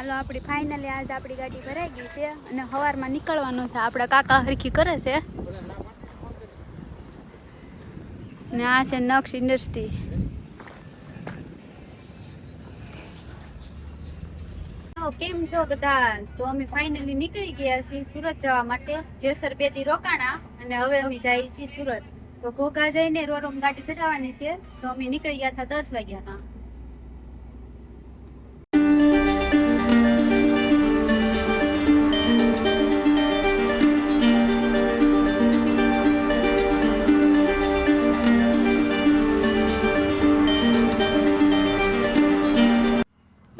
હાલો આપણી ફાઇનલી આજ આપણી ગાડી ભરાઈ ગઈ છે અને સવારમાં નીકળવાનું છે. આપણા કાકા હરખી કરે છે ને આ છે નક્ષ ઇન્ડસ્ટ્રી. કેમ છો બધા? તો અમે ફાઇનલી નીકળી ગયા છીએ સુરત જવા માટે. જેસર 2 દી રોકાણા અને હવે અમે જઈએ છીએ સુરત. તો ઘોઘા જઈને રોરોમ ગાડી ચડાવવાની છે. તો અમે નીકળી ગયા હતા 10 વાગ્યાના.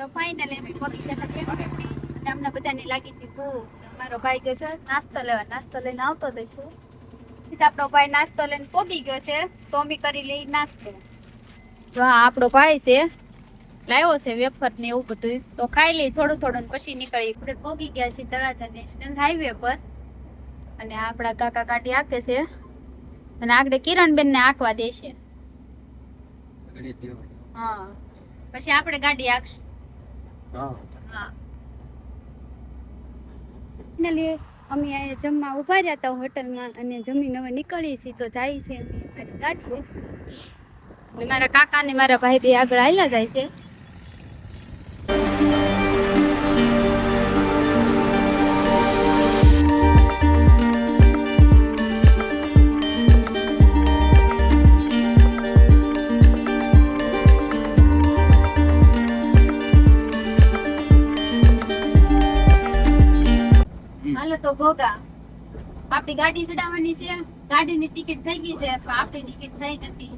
તો ફાઇનલી અમે પહોંચી ગયા હતા અને અમને બધાને લાગી હતી ભૂખ. મારો ભાઈ ગયો છે નાસ્તો લેવા. નાસ્તો લઈને આવતો હતો. આપણો ભાઈ નાસ્તો લઈને પોગી ગયો છે તો અમે કરી લઈ નાસ્તો. જો આપણો ભાઈ છે લાવ્યો છે વેફર ને એવું બધું. તો ખાઈ લઈ થોડું થોડું પછી નીકળી. આપણે પોગી ગયા છીએ તળાજા નેશનલ હાઈવે પર અને આપણા કાકા ગાડી આકે છે અને આગળ કિરણબેન ને આંકવા દેશે. હા પછી આપણે ગાડી આંકશું. હા ફાઇનલી અમે અહીંયા જમવા ઉભા રહ્યા હતા હોટલમાં અને જમીન હવે નીકળી છીએ. તો જાય છે અમે ગાડી અને મારા કાકા ને મારા ભાઈ બે આગળ આવેલા જાય છે. હાલો તો ઘોઘા આપણી ગાડી ચડાવવાની છે. ગાડીની ટિકિટ થઈ ગઈ છે પણ આપણી ટિકિટ થઈ નથી.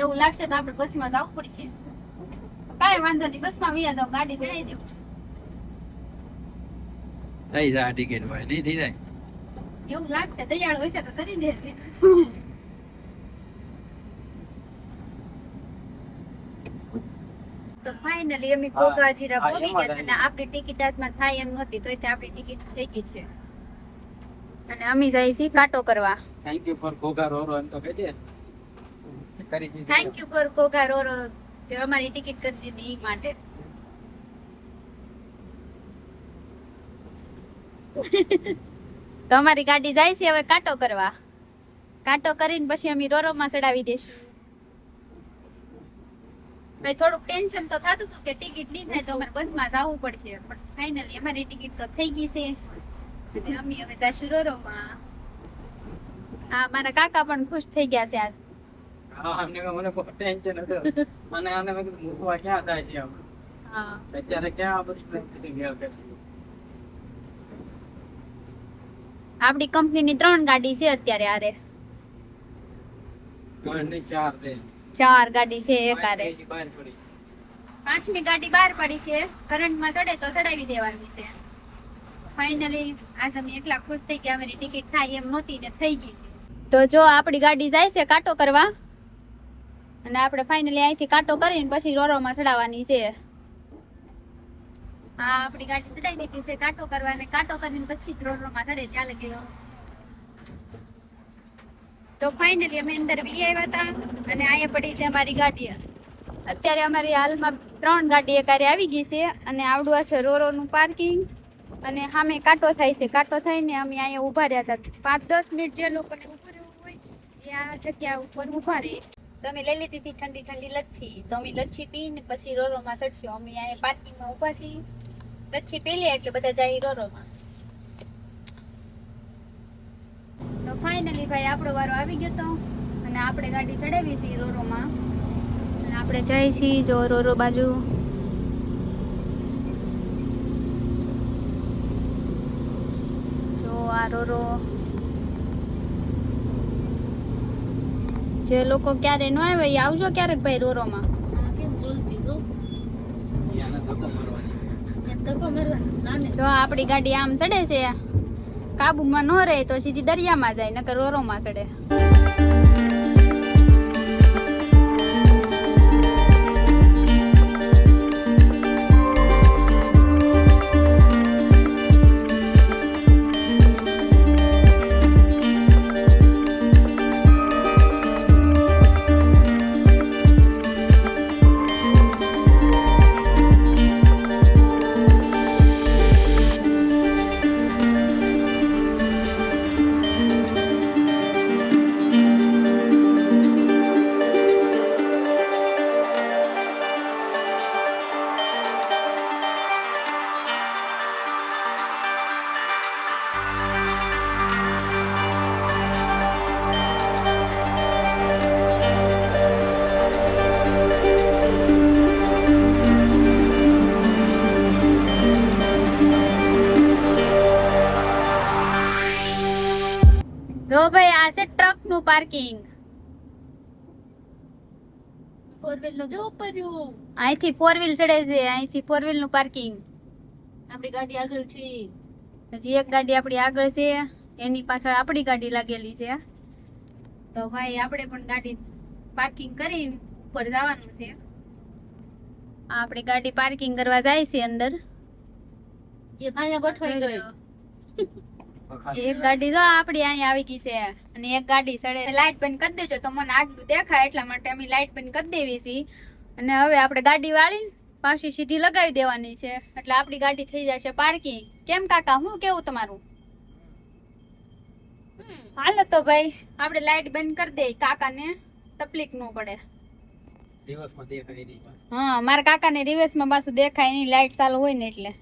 એવું લાગશે તો આપણે બસમાં જવું પડશે. કાંઈ વાંધો નહીં, બસમાં વયા જાવ, ગાડી ચડાવી દેવું. થઈ જાય ટિકિટ હોય નહીં થઈ જાય એવું લાગશે દયાળુ હશે તો કરી દે. તો ફાઇનલી અમે ઘોઘા જીરા પહોંચી ગયા અને આપણી ટિકિટ હાથમાં થાય એમ નહોતી તો આપણી ટિકિટ થઈ ગઈ છે અને અમે જઈએ છીએ કાંટો કરવા. થેન્ક યુ ફોર ઘોઘા રોરો એમ તો કહી દે. થેન્ક યુ ફોર ઘોઘા રોરો જે અમારી ટિકિટ કરી દીધી એ માટે. તો અમારી ગાડી જાય છે હવે કાંટો કરવા. કાંટો કરીને પછી અમે રોરોમાં ચડાવી દઈશું. ભાઈ થોડુંક ટેન્શન તો થતું હતું કે ટિકિટ નહીં થાય તો અમારે બસમાં જવું પડશે પણ ફાઇનલી અમારી ટિકિટ તો થઈ ગઈ છે અને અમે હવે જઈશું રોરોમાં. હા મારા કાકા પણ ખુશ થઈ ગયા છે આજ. હા અમને મને બહુ ટેન્શન હતું અને આને મેં કીધું મૂકવા ક્યાં થાય છે આપણે. હા અત્યારે ક્યાં આ બધી પરિસ્થિતિ ગેર કે આપણી કંપનીની 3 ગાડી છે અત્યારે. આરે ઘરની 4 છે. 4 ગાડી છે એક આરે. બહાર પડી 5મી ગાડી બહાર પડી છે. કરંટમાં ચડે તો ચડાવી દેવાની છે. ફાઇનલી આજ અમે એકલા ખુશ થઈ ગયા. અમારી ટિકિટ થાય એમ નહોતી ને થઈ ગઈ છે. તો જો આપણી ગાડી જાય છે કાંટો કરવા અને આપણે ફાઇનલી અહીંથી કાંટો કરીને પછી રોરોમાં ચડાવવાની છે. હા આપણી ગાડી ચડાવી દીધી છે કાંટો કરવા અને કાંટો કરીને પછી રોરોમાં ચડે ત્યાં લગી. તો ફાઇનલી અમે અંદર વી આવ્યા હતા અને અહીંયા પડી છે અમારી ગાડી. અત્યારે અમારી હાલમાં 3 ગાડી એકારે આવી ગઈ છે અને આવડું છે રોરોનું પાર્કિંગ અને સામે કાંટો થાય છે. કાંટો થઈને અમે અહીંયા ઊભા રહ્યા હતા 5-10 મિનિટ. જે લોકોને ઊભું રહેવું હોય એ આ જગ્યા ઉપર ઊભા રહે. તો અમે લઈ લીધી હતી ઠંડી ઠંડી લચ્છી. તો અમે લચ્છી પીને પછી રોરોમાં ચડશું. અમે અહીંયા પાર્કિંગમાં ઊભા છીએ. લચ્છી પી લે એટલે બધા જાય રોરોમાં. તો ફાઇનલી ભાઈ આપણો વારો આવી ગયો તો અને આપણે ગાડી ચડાવી છીએ રોરોમાં અને આપણે જઈએ છીએ જો રોરો બાજુ. જો આ રોરો. જે લોકો ક્યારે ન આવે એ આવજો ક્યારેક ભાઈ રોરોમાં. જો આપણી ગાડી આમ ચડે છે કાબુમાં ન રહે તો સીધી દરિયામાં જાય નકર રોરોમાં ચડે. જો ભાઈ આ છે ટ્રક નું પાર્કિંગ. ફોર વ્હીલ નો જો પડ્યું. અહીંથી ફોર વ્હીલ ચડે છે, અહીંથી ફોર વ્હીલ નું પાર્કિંગ. આપણી ગાડી આગળ છે. હજી એક ગાડી આપણી આગળ છે, એની પાછળ આપણી ગાડી લાગેલી છે. તો ભાઈ આપણે પણ ગાડી પાર્કિંગ કરી ઉપર જવાનું છે. આપણી ગાડી પાર્કિંગ કરવા જાય છે અંદર. એક અહીંયા ગોઠવાઈ ગઈ. એક ગાડી જો આપણી અહીંયા આવી ગઈ છે અને એક ગાડી સડે. લાઈટ બંધ કરી દેજો તો મને આગળ દેખાય, એટલા માટે અમે લાઈટ બંધ કરી દેવી છે. અને હવે આપણે ગાડી વાળી પાછી સીધી લગાવી દેવાની છે, એટલે આપણી ગાડી થઈ જશે પાર્કિંગ. કેમ કાકા, હું કેવું તમારું? હાલો તો ભાઈ આપણે લાઈટ બંધ કરી દઈએ, કાકાને તકલીફ ન પડે. દિવસમાં દેખાય નહીં. હા, મારા કાકાને રિવર્સમાં પાછું દેખાય નહીં, લાઈટ ચાલુ હોય ને એટલે.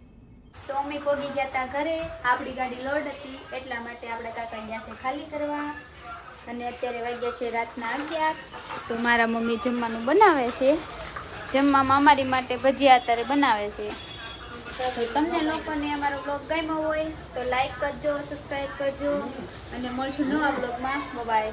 તો અમે પોગી ગયા હતા ઘરે. આપણી ગાડી લોડ હતી એટલા માટે આપણે કાકા ગયા છે ખાલી કરવા. અને અત્યારે વાગ્યા છે રાતના 11. તો મારા મમ્મી જમવાનું બનાવે છે. જમવામાં અમારી માટે ભજીયા અત્યારે બનાવે છે. તો તમને લોકોને અમારો બ્લોગ ગમ્યો હોય તો લાઈક કરજો, સબસ્ક્રાઈબ કરજો અને મળશું નવા બ્લોગમાં. બાય.